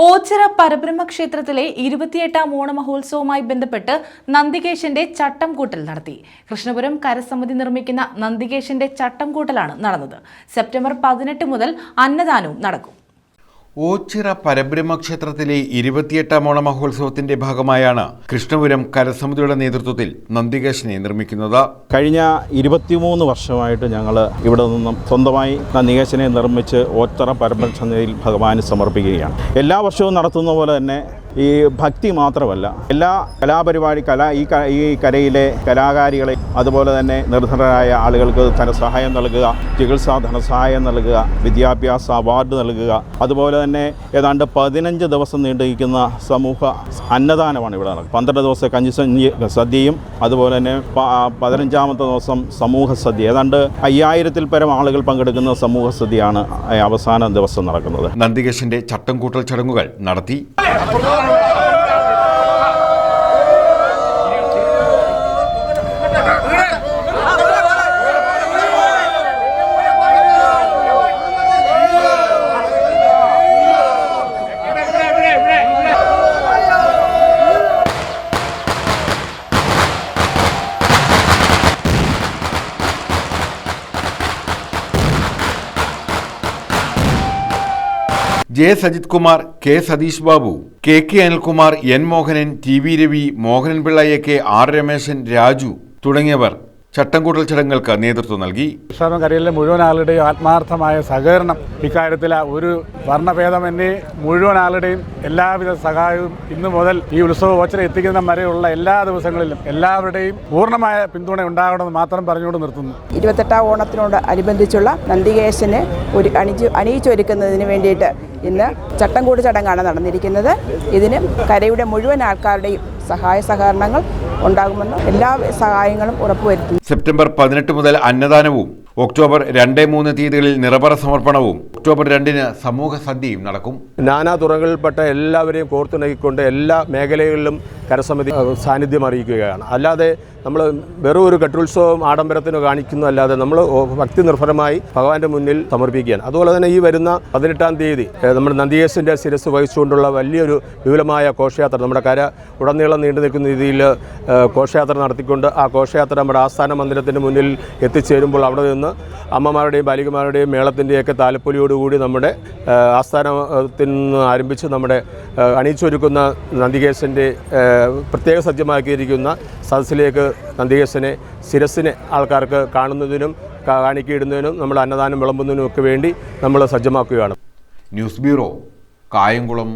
ഓച്ചിറ പരബ്രഹ്മ ക്ഷേത്രത്തിലെ 28ാം ഓണമഹോത്സവവുമായി ബന്ധപ്പെട്ട് നന്ദികേശന്റെ ചട്ടംകൂട്ടൽ നടത്തി. കൃഷ്ണപുരം കരസമിതി നിർമ്മിക്കുന്ന നന്ദികേശന്റെ ചട്ടംകൂട്ടലാണ് നടന്നത്. സെപ്റ്റംബർ 18 മുതൽ അന്നദാനവും നടക്കും. ഓച്ചിറ പരബ്രഹ്മ ക്ഷേത്രത്തിലെ 28ാം ഓണമഹോത്സവത്തിന്റെ ഭാഗമായാണ് കൃഷ്ണപുരം കരസമിതിയുടെ നേതൃത്വത്തിൽ നന്ദികേശനെ നിർമ്മിക്കുന്നത്. കഴിഞ്ഞ 23 വർഷമായിട്ട് ഞങ്ങൾ ഇവിടെ നിന്നും സ്വന്തമായി നന്ദികേശനെ നിർമ്മിച്ച് ഓച്ചിറ പരബ്രഹ്മക്ഷേത്രത്തിൽ ഭഗവാന് സമർപ്പിക്കുകയാണ്. എല്ലാ വർഷവും നടത്തുന്ന പോലെ തന്നെ ഈ ഭക്തി മാത്രമല്ല, എല്ലാ കലാപരിപാടി ഈ കരയിലെ കലാകാരികളെ അതുപോലെ തന്നെ നിർധനരായ ആളുകൾക്ക് ധനസഹായം നൽകുക, ചികിത്സാ ധനസഹായം നൽകുക, വിദ്യാഭ്യാസ അവാർഡ് നൽകുക, അതുപോലെ തന്നെ ഏതാണ്ട് 15 ദിവസം നീണ്ടിരിക്കുന്ന സമൂഹ അന്നദാനമാണ് ഇവിടെ നടക്കുന്നത്. 12 ദിവസം കഞ്ഞി സദ്യയും അതുപോലെ തന്നെ 15ാമത്തെ ദിവസം സമൂഹ സദ്യ. ഏതാണ്ട് 5000-ൽ പരം ആളുകൾ പങ്കെടുക്കുന്ന സമൂഹ സദ്യയാണ് അവസാന ദിവസം നടക്കുന്നത്. നന്ദികേശന്റെ ചട്ടംകൂട്ടൽ ചടങ്ങുകൾ നടത്തി. J Sajith Kumar, K Satheesh Babu, K Anilkumar, N Mohanan, T V Ravi, Mohanan Pillai, K R Rameshan, Raju തുടങ്ങിയവർ ചട്ടംകൂട്ടൽ ചടങ്ങുകൾക്ക് നേതൃത്വം നൽകി. കരയിലെ മുഴുവൻ ആളുടെയും ആത്മാർത്ഥമായ സഹകരണം ഇക്കാര്യത്തിൽ ഒരു വർണ്ണഭേദമന്യേ മുഴുവൻ ആളുടെയും എല്ലാവിധ സഹായവും ഇന്നു മുതൽ ഈ ഉത്സവം ഓച്ചിറ എത്തിക്കുന്ന വരെയുള്ള എല്ലാ ദിവസങ്ങളിലും എല്ലാവരുടെയും പൂർണ്ണമായ പിന്തുണ ഉണ്ടാകണമെന്ന് മാത്രം പറഞ്ഞുകൊണ്ട് നിർത്തുന്നു. 28ാം ഓണത്തിനോട് അനുബന്ധിച്ചുള്ള നന്ദികേശന് അണിയിച്ചൊരുക്കുന്നതിന് വേണ്ടിയിട്ട് ഇന്ന് ചട്ടംകൂട് ചടങ്ങാണ് നടന്നിരിക്കുന്നത്. ഇതിന് കരയുടെ മുഴുവൻ ആൾക്കാരുടെയും സഹായ സഹകരണങ്ങൾ ഉണ്ടാകുമെന്ന് എല്ലാ സഹായങ്ങളും ഉറപ്പുവരുത്തുന്നു. സെപ്റ്റംബർ 18 മുതൽ അന്നദാനവും, ഒക്ടോബർ 2-3 തീയതികളിൽ നിറപറ സമർപ്പണവും, ഒക്ടോബർ 2-ന് സമൂഹ സദ്യയും നടക്കും. നാനാ തുറകളിൽപ്പെട്ട എല്ലാവരെയും കോർത്തിണക്കിക്കൊണ്ട് എല്ലാ മേഖലകളിലും കരസമിതി സാന്നിധ്യം അറിയിക്കുകയാണ്. അല്ലാതെ നമ്മൾ വെറും ഒരു കെട്ടുത്സവം ആഡംബരത്തിന് കാണിക്കുന്നു അല്ലാതെ നമ്മൾ ഭക്തി നിർഭരമായി ഭഗവാന്റെ മുന്നിൽ സമർപ്പിക്കുകയാണ്. അതുപോലെ തന്നെ ഈ വരുന്ന 18-ാം തീയതി നമ്മുടെ നന്ദികേശന്റെ ശിരസ് വഹിച്ചുകൊണ്ടുള്ള വലിയൊരു വിപുലമായ ഘോഷയാത്ര നമ്മുടെ കര ഉടനീളം നീണ്ടു നിൽക്കുന്ന രീതിയിൽ ഘോഷയാത്ര നടത്തിക്കൊണ്ട് ആ ഘോഷയാത്ര നമ്മുടെ ആസ്ഥാന മന്ദിരത്തിന് മുന്നിൽ എത്തിച്ചേരുമ്പോൾ അവിടെ നിന്ന് അമ്മമാരുടെയും ബാലികമാരുടെയും മേളത്തിൻ്റെയൊക്കെ താലപ്പൊലിയോടുകൂടി നമ്മുടെ ആസ്ഥാനത്തിൽ നിന്ന് ആരംഭിച്ച് നമ്മുടെ അണിയിച്ചൊരുക്കുന്ന നന്ദികേശൻ്റെ പ്രത്യേക സജ്ജമാക്കിയിരിക്കുന്ന സദസ്സിലേക്ക് നന്ദികേശനെ ശിരസിനെ ആൾക്കാർക്ക് കാണുന്നതിനും കാണിക്കയിടുന്നതിനും നമ്മൾ അന്നദാനം വിളമ്പുന്നതിനും ഒക്കെ വേണ്ടി നമ്മൾ സജ്ജമാക്കുകയാണ്. News bureau, Kayamkulam.